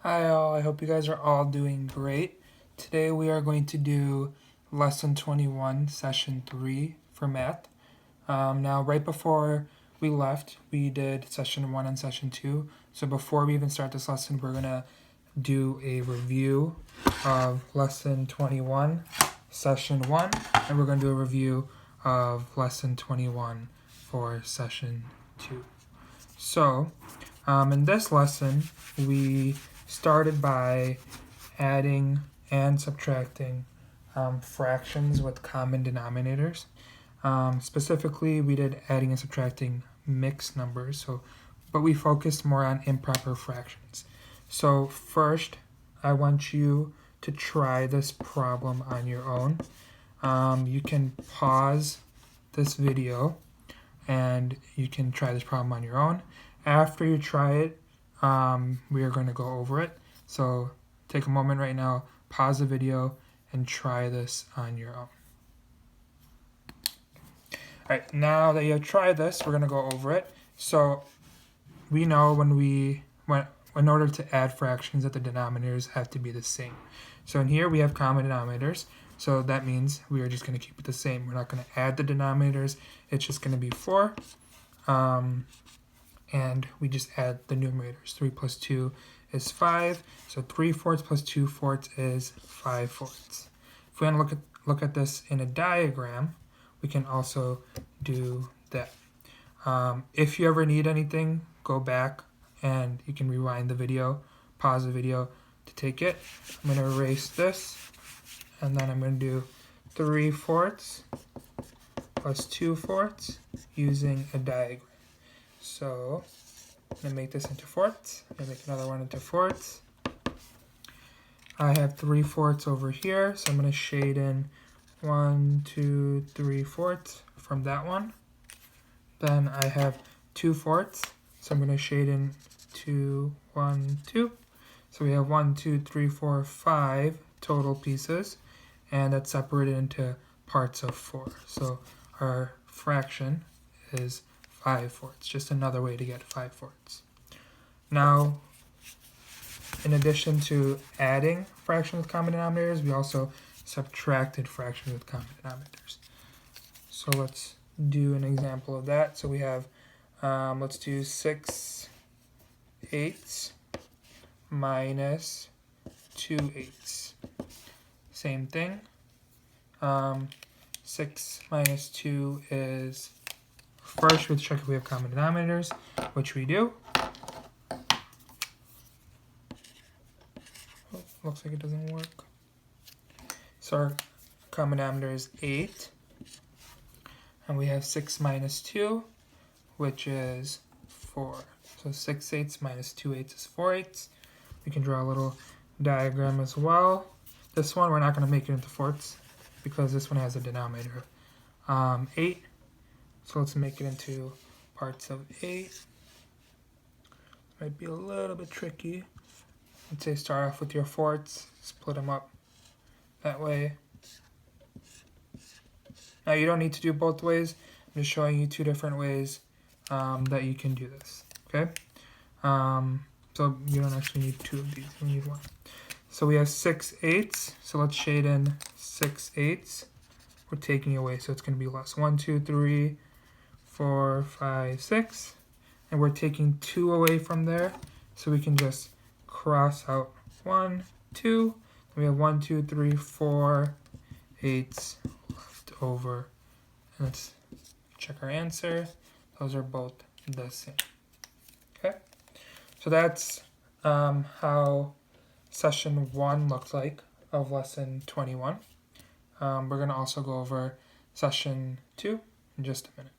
Hi all, I hope you guys are all doing great. Today we are going to do lesson 21, session 3 for math. Now right before we left, we did session 1 and session 2. So before we even start this lesson, we're going to do a review of lesson 21, session 1, and we're going to do a review of lesson 21 for session 2. So in this lesson, we started by adding and subtracting fractions with common denominators. Specifically, we did adding and subtracting mixed numbers, but we focused more on improper fractions. So first, I want you to try this problem on your own. You can pause this video and you can try this problem on your own. After you try it, we are going to go over it. So take a moment right now, pause the video, and try this on your own. Alright, now that you have tried this, we're going to go over it. So we know in order to add fractions that the denominators have to be the same. So in here we have common denominators. So that means we are just going to keep it the same. We're not going to add the denominators. It's just going to be 4. And we just add the numerators. 3 plus 2 is 5. So 3/4 plus 2/4 is 5/4. If we want to look at this in a diagram, we can also do that. If you ever need anything, go back and you can rewind the video, pause the video to take it. I'm going to erase this, and then I'm going to do 3/4 plus 2/4 using a diagram. So I'm going to make this into fourths. I'm going to make another one into fourths. I have 3/4 over here, so I'm going to shade in 1, 2, 3/4 from that one. Then I have 2/4, so I'm going to shade in 2, 1, 2. So we have 1, 2, 3, 4, 5 total pieces, and that's separated into parts of 4. So our fraction is 5/4, just another way to get 5/4. Now, in addition to adding fractions with common denominators, we also subtracted fractions with common denominators. So let's do an example of that. So we have, let's do 6/8 minus 2/8. Same thing. 6 minus 2 is, first we have to check if we have common denominators, which we do. Oh, looks like it doesn't work. So our common denominator is 8. And we have 6 minus 2, which is 4. So 6/8 minus 2/8 is 4/8. We can draw a little diagram as well. This one we're not going to make it into fourths because this one has a denominator of 8. So let's make it into parts of 8. Might be a little bit tricky. Let's say start off with your fourths, split them up that way. Now you don't need to do both ways. I'm just showing you 2 different ways that you can do this. Okay? So you don't actually need 2 of these. You need 1. So we have 6/8. So let's shade in 6/8. We're taking away, so it's going to be less. 1, 2, 3, 4, 5, 6. And we're taking 2 away from there. So we can just cross out 1, 2. We have 1, 2, 3, 4 8s left over. And let's check our answer. Those are both the same. Okay? So that's how session 1 looks like of lesson 21. We're going to also go over session 2 in just a minute.